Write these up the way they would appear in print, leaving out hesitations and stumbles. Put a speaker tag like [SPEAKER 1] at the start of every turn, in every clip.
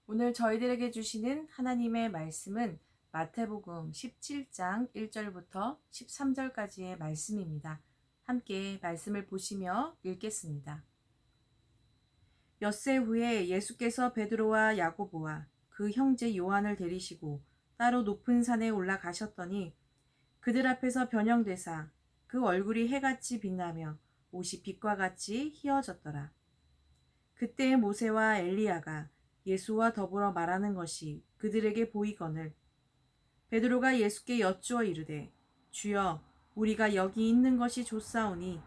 [SPEAKER 1] 오늘 저희들에게 주시는 하나님의 말씀은 마태복음 17장 1절부터 13절까지의 말씀입니다. 함께 말씀을 보시며 읽겠습니다. 엿새 후에 예수께서 베드로와 야고보와 그 형제 요한을 데리시고 따로 높은 산에 올라가셨더니 그들 앞에서 변형되사 그 얼굴이 해같이 빛나며 옷이 빛과 같이 희어졌더라. 그때 모세와 엘리야가 예수와 더불어 말하는 것이 그들에게 보이거늘 베드로가 예수께 여쭈어 이르되 주여 우리가 여기 있는 것이 좋사오니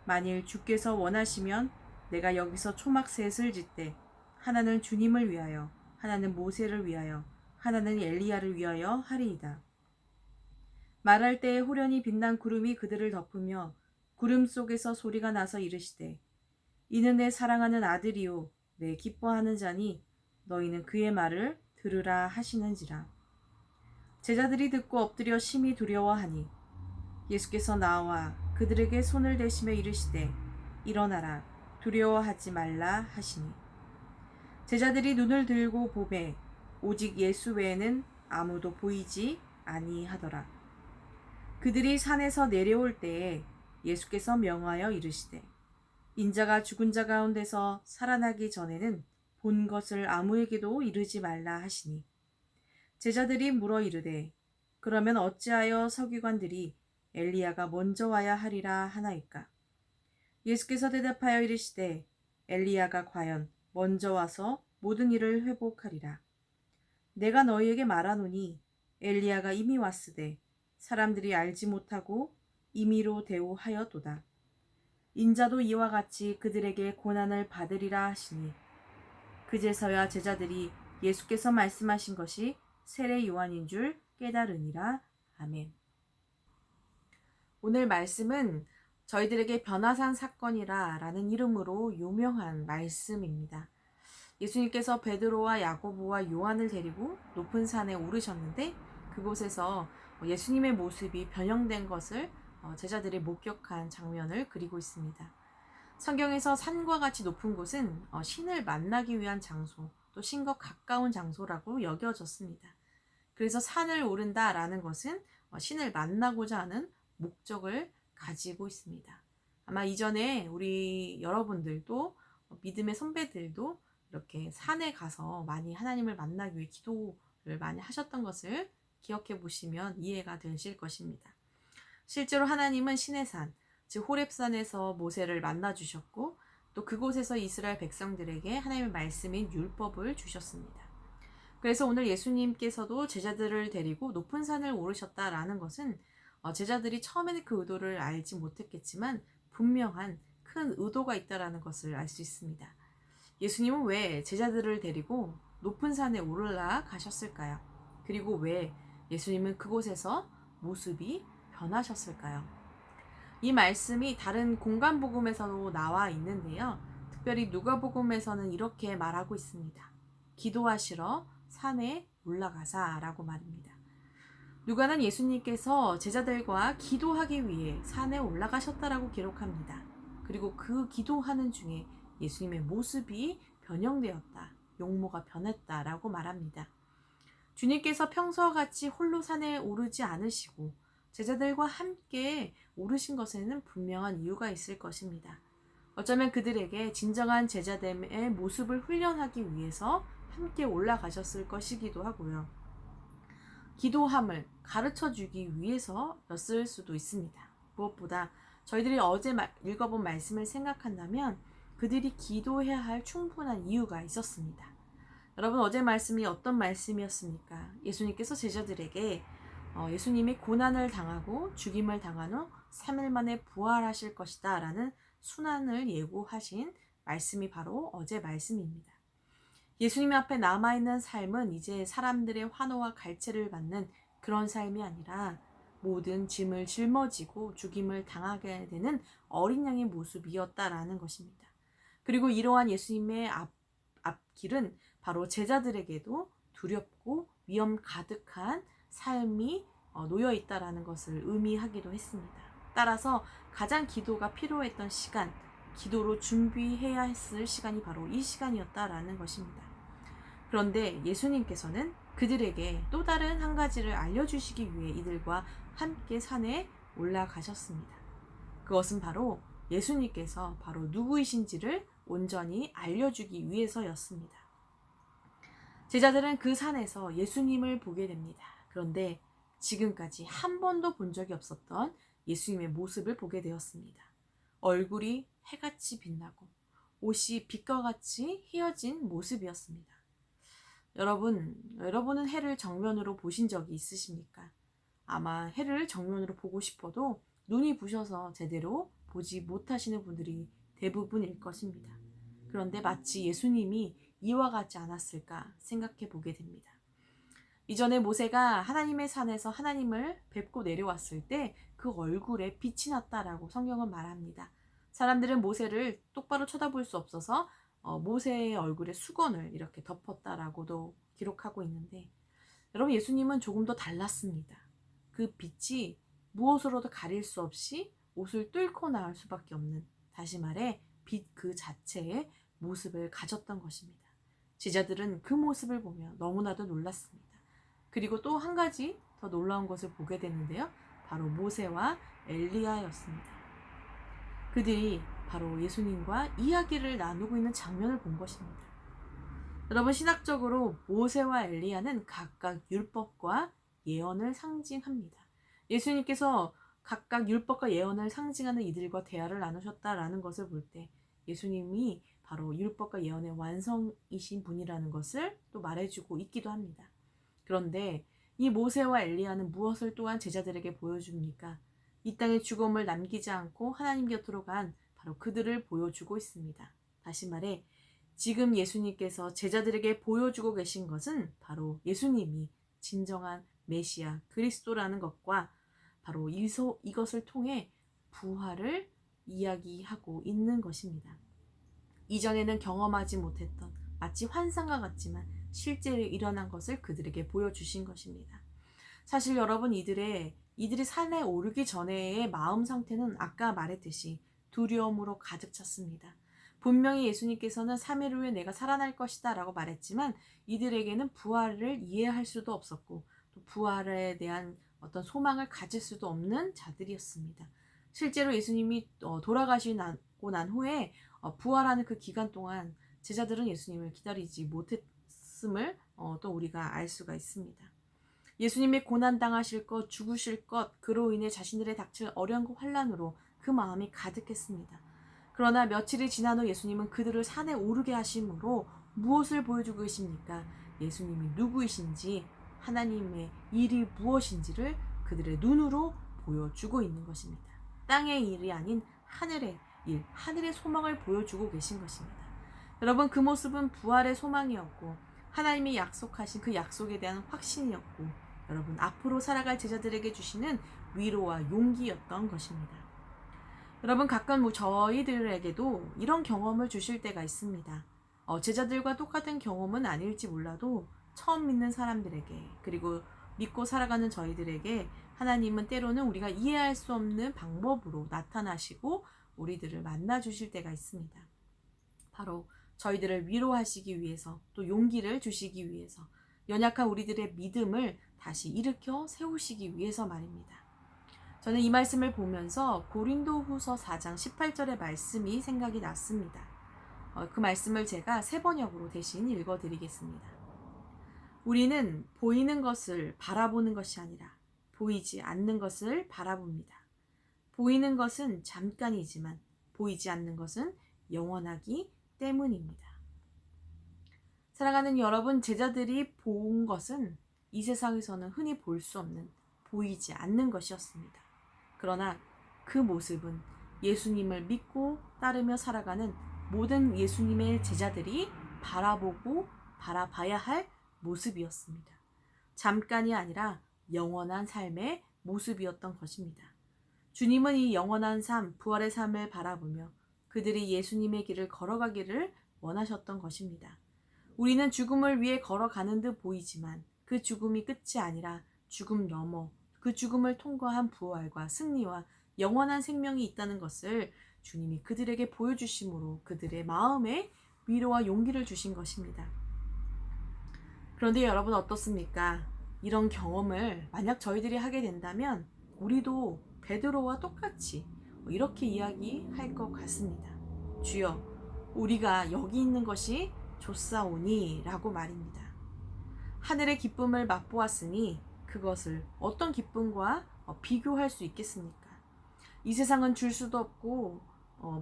[SPEAKER 1] 만일 주께서 원하시면 내가 여기서 초막셋을 짓되 하나는 주님을 위하여 하나는 모세를 위하여 하나는 엘리야를 위하여 하리이다. 말할 때에 호련히 빛난 구름이 그들을 덮으며 구름 속에서 소리가 나서 이르시되 이는 내 사랑하는 아들이요 내 기뻐하는 자니 너희는 그의 말을 들으라 하시는지라. 제자들이 듣고 엎드려 심히 두려워하니 예수께서 나와 그들에게 손을 대시며 이르시되 일어나라 두려워하지 말라 하시니 제자들이 눈을 들고 보매 오직 예수 외에는 아무도 보이지 아니하더라. 그들이 산에서 내려올 때에 예수께서 명하여 이르시되 인자가 죽은 자 가운데서 살아나기 전에는 본 것을 아무에게도 이르지 말라 하시니 제자들이 물어 이르되 그러면 어찌하여 서기관들이 엘리야가 먼저 와야 하리라 하나이까. 예수께서 대답하여 이르시되 엘리야가 과연 먼저 와서 모든 일을 회복하리라. 내가 너희에게 말하노니 엘리야가 이미 왔으되 사람들이 알지 못하고 임의로 대우하였도다. 인자도 이와 같이 그들에게 고난을 받으리라 하시니 그제서야 제자들이 예수께서 말씀하신 것이 세례 요한인 줄 깨달으니라. 아멘. 오늘 말씀은 저희들에게 변화산 사건이라 라는 이름으로 유명한 말씀입니다. 예수님께서 베드로와 야고보와 요한을 데리고 높은 산에 오르셨는데 그곳에서 예수님의 모습이 변형된 것을 제자들이 목격한 장면을 그리고 있습니다. 성경에서 산과 같이 높은 곳은 신을 만나기 위한 장소, 또 신과 가까운 장소라고 여겨졌습니다. 그래서 산을 오른다라는 것은 신을 만나고자 하는 목적을 가지고 있습니다. 아마 이전에 우리 여러분들도 믿음의 선배들도 이렇게 산에 가서 많이 하나님을 만나기 위해 기도를 많이 하셨던 것을 기억해 보시면 이해가 되실 것입니다. 실제로 하나님은 신의 산, 즉 호렙산에서 모세를 만나 주셨고 또 그곳에서 이스라엘 백성들에게 하나님의 말씀인 율법을 주셨습니다. 그래서 오늘 예수님께서도 제자들을 데리고 높은 산을 오르셨다라는 것은 제자들이 처음에는 그 의도를 알지 못했겠지만 분명한 큰 의도가 있다라는 것을 알 수 있습니다. 예수님은 왜 제자들을 데리고 높은 산에 올라가셨을까요? 그리고 왜 예수님은 그곳에서 모습이 변하셨을까요? 이 말씀이 다른 공간복음에서도 나와 있는데요. 특별히 누가복음에서는 이렇게 말하고 있습니다. 기도하시러 산에 올라가사 라고 말입니다. 누가는 예수님께서 제자들과 기도하기 위해 산에 올라가셨다라고 기록합니다. 그리고 그 기도하는 중에 예수님의 모습이 변형되었다, 용모가 변했다라고 말합니다. 주님께서 평소와 같이 홀로 산에 오르지 않으시고 제자들과 함께 오르신 것에는 분명한 이유가 있을 것입니다. 어쩌면 그들에게 진정한 제자됨의 모습을 훈련하기 위해서 함께 올라가셨을 것이기도 하고요. 기도함을 가르쳐주기 위해서였을 수도 있습니다. 무엇보다 저희들이 어제 읽어본 말씀을 생각한다면 그들이 기도해야 할 충분한 이유가 있었습니다. 여러분 어제 말씀이 어떤 말씀이었습니까? 예수님께서 제자들에게 예수님이 고난을 당하고 죽임을 당한 후 3일 만에 부활하실 것이다 라는 순환을 예고하신 말씀이 바로 어제 말씀입니다. 예수님 앞에 남아있는 삶은 이제 사람들의 환호와 갈채를 받는 그런 삶이 아니라 모든 짐을 짊어지고 죽임을 당하게 되는 어린 양의 모습이었다라는 것입니다. 그리고 이러한 예수님의 앞길은 바로 제자들에게도 두렵고 위험 가득한 삶이 놓여 있다라는 것을 의미하기도 했습니다. 따라서 가장 기도가 필요했던 시간, 기도로 준비해야 했을 시간이 바로 이 시간이었다라는 것입니다. 그런데 예수님께서는 그들에게 또 다른 한 가지를 알려주시기 위해 이들과 함께 산에 올라가셨습니다. 그것은 바로 예수님께서 바로 누구이신지를 온전히 알려주기 위해서였습니다. 제자들은 그 산에서 예수님을 보게 됩니다. 그런데 지금까지 한 번도 본 적이 없었던 예수님의 모습을 보게 되었습니다. 얼굴이 해같이 빛나고 옷이 빛과 같이 휘어진 모습이었습니다. 여러분은 해를 정면으로 보신 적이 있으십니까? 아마 해를 정면으로 보고 싶어도 눈이 부셔서 제대로 보지 못하시는 분들이 대부분일 것입니다. 그런데 마치 예수님이 이와 같지 않았을까 생각해 보게 됩니다. 이전에 모세가 하나님의 산에서 하나님을 뵙고 내려왔을 때 그 얼굴에 빛이 났다라고 성경은 말합니다. 사람들은 모세를 똑바로 쳐다볼 수 없어서 모세의 얼굴에 수건을 이렇게 덮었다라고도 기록하고 있는데, 여러분, 예수님은 조금 더 달랐습니다. 그 빛이 무엇으로도 가릴 수 없이 옷을 뚫고 나올 수밖에 없는, 다시 말해 빛 그 자체의 모습을 가졌던 것입니다. 제자들은 그 모습을 보며 너무나도 놀랐습니다. 그리고 또 한 가지 더 놀라운 것을 보게 됐는데요. 바로 모세와 엘리야였습니다. 그들이 바로 예수님과 이야기를 나누고 있는 장면을 본 것입니다. 여러분, 신학적으로 모세와 엘리야는 각각 율법과 예언을 상징합니다. 예수님께서 각각 율법과 예언을 상징하는 이들과 대화를 나누셨다라는 것을 볼 때 예수님이 바로 율법과 예언의 완성이신 분이라는 것을 또 말해주고 있기도 합니다. 그런데 이 모세와 엘리야는 무엇을 또한 제자들에게 보여줍니까? 이 땅에 죽음을 남기지 않고 하나님 곁으로 간 바로 그들을 보여주고 있습니다. 다시 말해 지금 예수님께서 제자들에게 보여주고 계신 것은 바로 예수님이 진정한 메시아 그리스도라는 것과 바로 이것을 통해 부활을 이야기하고 있는 것입니다. 이전에는 경험하지 못했던 마치 환상과 같지만 실제로 일어난 것을 그들에게 보여주신 것입니다. 사실 여러분, 이들이 산에 오르기 전에의 마음 상태는 아까 말했듯이 두려움으로 가득 찼습니다. 분명히 예수님께서는 3일 후에 내가 살아날 것이다 라고 말했지만 이들에게는 부활을 이해할 수도 없었고 또 부활에 대한 어떤 소망을 가질 수도 없는 자들이었습니다. 실제로 예수님이 돌아가시고 난 후에 부활하는 그 기간 동안 제자들은 예수님을 기다리지 못했음을 또 우리가 알 수가 있습니다. 예수님의 고난당하실 것, 죽으실 것, 그로 인해 자신들의 닥칠 어려움과 환난으로 그 마음이 가득했습니다. 그러나 며칠이 지난 후 예수님은 그들을 산에 오르게 하심으로 무엇을 보여주고 계십니까? 예수님이 누구이신지, 하나님의 일이 무엇인지를 그들의 눈으로 보여주고 있는 것입니다. 땅의 일이 아닌 하늘의 일, 하늘의 소망을 보여주고 계신 것입니다. 여러분, 그 모습은 부활의 소망이었고 하나님이 약속하신 그 약속에 대한 확신이었고 여러분, 앞으로 살아갈 제자들에게 주시는 위로와 용기였던 것입니다. 여러분, 가끔 저희들에게도 이런 경험을 주실 때가 있습니다. 제자들과 똑같은 경험은 아닐지 몰라도 처음 믿는 사람들에게, 그리고 믿고 살아가는 저희들에게 하나님은 때로는 우리가 이해할 수 없는 방법으로 나타나시고 우리들을 만나 주실 때가 있습니다. 바로 저희들을 위로하시기 위해서, 또 용기를 주시기 위해서, 연약한 우리들의 믿음을 다시 일으켜 세우시기 위해서 말입니다. 저는 이 말씀을 보면서 고린도후서 4장 18절의 말씀이 생각이 났습니다. 그 말씀을 제가 세 번역으로 대신 읽어드리겠습니다. 우리는 보이는 것을 바라보는 것이 아니라 보이지 않는 것을 바라봅니다. 보이는 것은 잠깐이지만 보이지 않는 것은 영원하기 때문입니다. 사랑하는 여러분, 제자들이 본 것은 이 세상에서는 흔히 볼 수 없는, 보이지 않는 것이었습니다. 그러나 그 모습은 예수님을 믿고 따르며 살아가는 모든 예수님의 제자들이 바라보고 바라봐야 할 모습이었습니다. 잠깐이 아니라 영원한 삶의 모습이었던 것입니다. 주님은 이 영원한 삶, 부활의 삶을 바라보며 그들이 예수님의 길을 걸어가기를 원하셨던 것입니다. 우리는 죽음을 위해 걸어가는 듯 보이지만 그 죽음이 끝이 아니라 죽음 너머, 그 죽음을 통과한 부활과 승리와 영원한 생명이 있다는 것을 주님이 그들에게 보여주심으로 그들의 마음에 위로와 용기를 주신 것입니다. 그런데 여러분 어떻습니까? 이런 경험을 만약 저희들이 하게 된다면 우리도 베드로와 똑같이 이렇게 이야기할 것 같습니다. 주여, 우리가 여기 있는 것이 좋사오니 라고 말입니다. 하늘의 기쁨을 맛보았으니 그것을 어떤 기쁨과 비교할 수 있겠습니까? 이 세상은 줄 수도 없고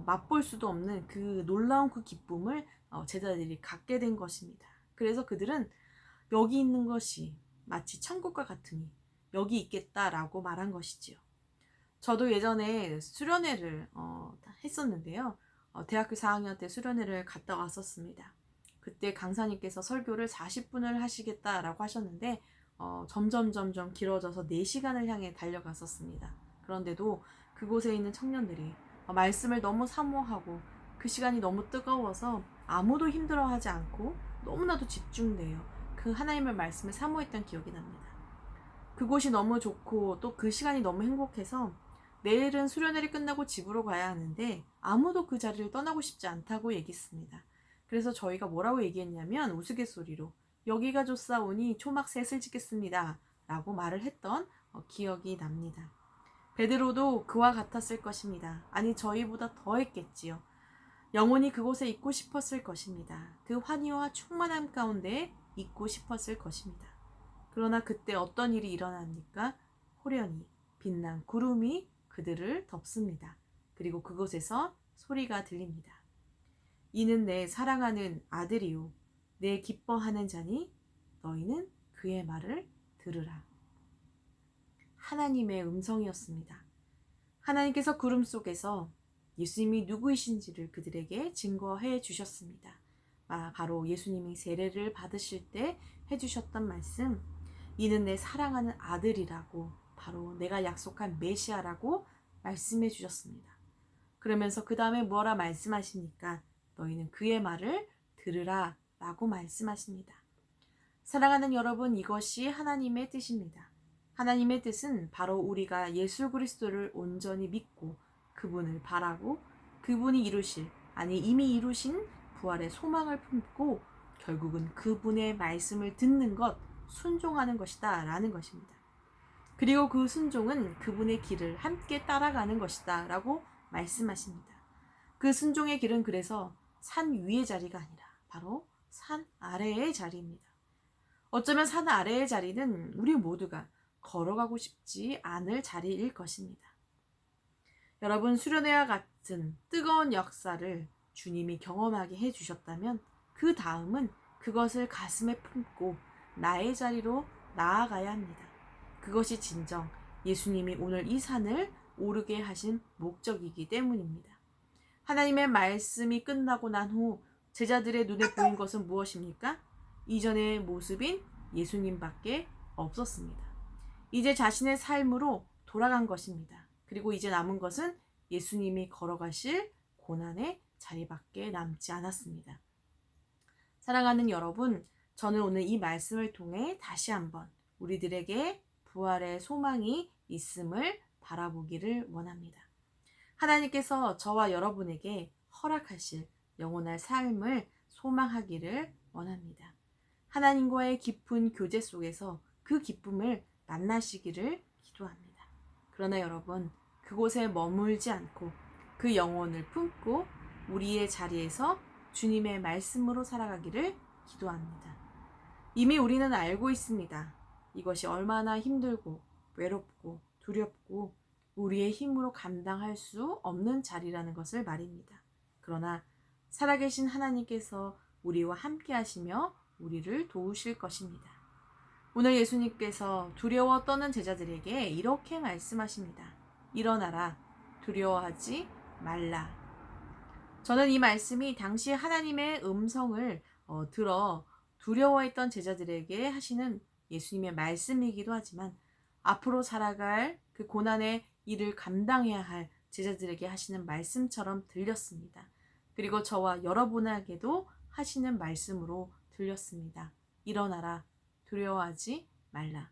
[SPEAKER 1] 맛볼 수도 없는 그 놀라운 그 기쁨을 제자들이 갖게 된 것입니다. 그래서 그들은 여기 있는 것이 마치 천국과 같으니 여기 있겠다라고 말한 것이지요. 저도 예전에 수련회를 했었는데요. 대학교 4학년 때 수련회를 갔다 왔었습니다. 그때 강사님께서 설교를 40분을 하시겠다라고 하셨는데 점점 길어져서 4시간을 향해 달려갔었습니다. 그런데도 그곳에 있는 청년들이 말씀을 너무 사모하고 그 시간이 너무 뜨거워서 아무도 힘들어하지 않고 너무나도 집중돼요. 그 하나님의 말씀을 사모했던 기억이 납니다. 그곳이 너무 좋고 또 그 시간이 너무 행복해서 내일은 수련회를 끝나고 집으로 가야 하는데 아무도 그 자리를 떠나고 싶지 않다고 얘기했습니다. 그래서 저희가 뭐라고 얘기했냐면 우스갯소리로 여기가 좋사오니 초막 셋을 짓겠습니다 라고 말을 했던 기억이 납니다. 베드로도 그와 같았을 것입니다. 아니 저희보다 더 했겠지요. 영원히 그곳에 있고 싶었을 것입니다. 그 환희와 충만함 가운데 있고 싶었을 것입니다. 그러나 그때 어떤 일이 일어납니까? 호련히 빛난 구름이 그들을 덮습니다. 그리고 그곳에서 소리가 들립니다. 이는 내 사랑하는 아들이요 내 기뻐하는 자니 너희는 그의 말을 들으라. 하나님의 음성이었습니다. 하나님께서 구름 속에서 예수님이 누구이신지를 그들에게 증거해 주셨습니다. 바로 예수님이 세례를 받으실 때 해주셨던 말씀, 이는 내 사랑하는 아들이라고, 바로 내가 약속한 메시아라고 말씀해 주셨습니다. 그러면서 그 다음에 뭐라 말씀하십니까? 너희는 그의 말을 들으라 라고 말씀하십니다. 사랑하는 여러분, 이것이 하나님의 뜻입니다. 하나님의 뜻은 바로 우리가 예수 그리스도를 온전히 믿고 그분을 바라고 그분이 이루실, 아니 이미 이루신 부활의 소망을 품고 결국은 그분의 말씀을 듣는 것, 순종하는 것이다 라는 것입니다. 그리고 그 순종은 그분의 길을 함께 따라가는 것이다 라고 말씀하십니다. 그 순종의 길은 그래서 산 위의 자리가 아니라 바로 산 아래의 자리입니다. 어쩌면 산 아래의 자리는 우리 모두가 걸어가고 싶지 않을 자리일 것입니다. 여러분, 수련회와 같은 뜨거운 역사를 주님이 경험하게 해주셨다면 그 다음은 그것을 가슴에 품고 나의 자리로 나아가야 합니다. 그것이 진정 예수님이 오늘 이 산을 오르게 하신 목적이기 때문입니다. 하나님의 말씀이 끝나고 난 후 제자들의 눈에 보인 것은 무엇입니까? 이전의 모습인 예수님밖에 없었습니다. 이제 자신의 삶으로 돌아간 것입니다. 그리고 이제 남은 것은 예수님이 걸어가실 고난의 자리밖에 남지 않았습니다. 사랑하는 여러분, 저는 오늘 이 말씀을 통해 다시 한번 우리들에게 부활의 소망이 있음을 바라보기를 원합니다. 하나님께서 저와 여러분에게 허락하실 영원한 삶을 소망하기를 원합니다. 하나님과의 깊은 교제 속에서 그 기쁨을 만나시기를 기도합니다. 그러나 여러분, 그곳에 머물지 않고 그 영혼을 품고 우리의 자리에서 주님의 말씀으로 살아가기를 기도합니다. 이미 우리는 알고 있습니다. 이것이 얼마나 힘들고 외롭고 두렵고 우리의 힘으로 감당할 수 없는 자리라는 것을 말입니다. 그러나 살아계신 하나님께서 우리와 함께 하시며 우리를 도우실 것입니다. 오늘 예수님께서 두려워 떠는 제자들에게 이렇게 말씀하십니다. 일어나라, 두려워하지 말라. 저는 이 말씀이 당시 하나님의 음성을 들어 두려워했던 제자들에게 하시는 예수님의 말씀이기도 하지만 앞으로 살아갈 그 고난의 일을 감당해야 할 제자들에게 하시는 말씀처럼 들렸습니다. 그리고 저와 여러분에게도 하시는 말씀으로 들렸습니다. 일어나라, 두려워하지 말라.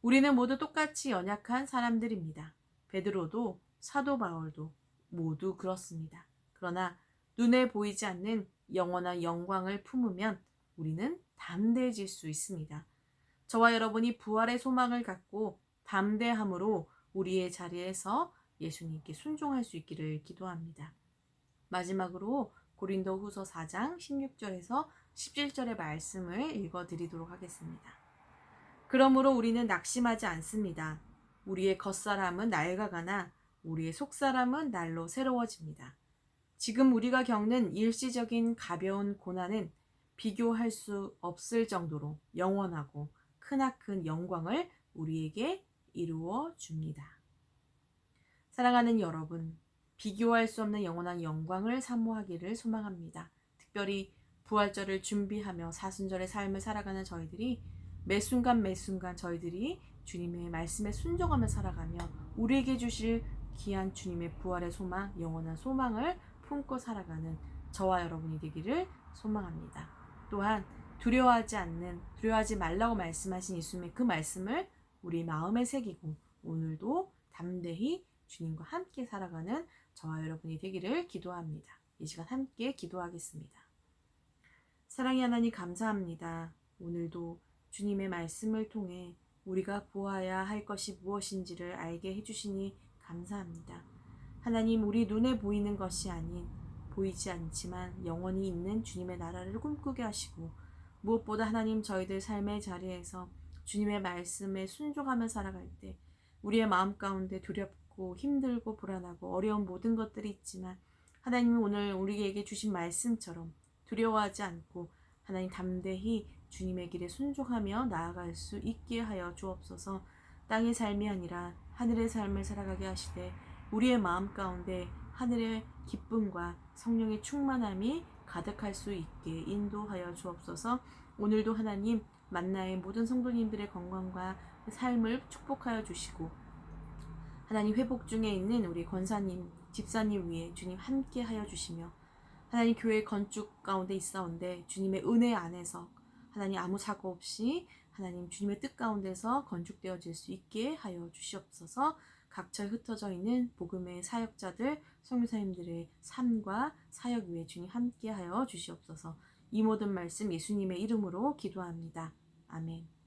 [SPEAKER 1] 우리는 모두 똑같이 연약한 사람들입니다. 베드로도 사도 바울도 모두 그렇습니다. 그러나 눈에 보이지 않는 영원한 영광을 품으면 우리는 담대해질 수 있습니다. 저와 여러분이 부활의 소망을 갖고 담대함으로 우리의 자리에서 예수님께 순종할 수 있기를 기도합니다. 마지막으로 고린도 후서 4장 16절에서 17절의 말씀을 읽어드리도록 하겠습니다. 그러므로 우리는 낙심하지 않습니다. 우리의 겉사람은 낡아가나 우리의 속사람은 날로 새로워집니다. 지금 우리가 겪는 일시적인 가벼운 고난은 비교할 수 없을 정도로 영원하고 크나큰 영광을 우리에게 이루어 줍니다. 사랑하는 여러분, 비교할 수 없는 영원한 영광을 사모하기를 소망합니다. 특별히 부활절을 준비하며 사순절의 삶을 살아가는 저희들이 매 순간 저희들이 주님의 말씀에 순종하며 살아가며 우리에게 주실 귀한 주님의 부활의 소망, 영원한 소망을 품고 살아가는 저와 여러분이 되기를 소망합니다. 또한 두려워하지 말라고 말씀하신 예수님의 그 말씀을 우리 마음에 새기고 오늘도 담대히 주님과 함께 살아가는 저와 여러분이 되기를 기도합니다. 이 시간 함께 기도하겠습니다. 사랑의 하나님 감사합니다. 오늘도 주님의 말씀을 통해 우리가 보아야 할 것이 무엇인지를 알게 해주시니 감사합니다. 하나님, 우리 눈에 보이는 것이 아닌 보이지 않지만 영원히 있는 주님의 나라를 꿈꾸게 하시고 무엇보다 하나님 저희들 삶의 자리에서 주님의 말씀에 순종하며 살아갈 때 우리의 마음 가운데 두렵고 힘들고 불안하고 어려운 모든 것들이 있지만 하나님은 오늘 우리에게 주신 말씀처럼 두려워하지 않고 하나님 담대히 주님의 길에 순종하며 나아갈 수 있게 하여 주옵소서. 땅의 삶이 아니라 하늘의 삶을 살아가게 하시되 우리의 마음 가운데 하늘의 기쁨과 성령의 충만함이 가득할 수 있게 인도하여 주옵소서. 오늘도 하나님 만나의 모든 성도님들의 건강과 삶을 축복하여 주시고 하나님 회복 중에 있는 우리 권사님, 집사님 위에 주님 함께 하여 주시며 하나님 교회 건축 가운데 있사온데 주님의 은혜 안에서 하나님 아무 사고 없이 하나님 주님의 뜻 가운데서 건축되어질 수 있게 하여 주시옵소서. 각처에 흩어져 있는 복음의 사역자들, 선교사님들의 삶과 사역 위에 주님 함께 하여 주시옵소서. 이 모든 말씀 예수님의 이름으로 기도합니다. 아멘.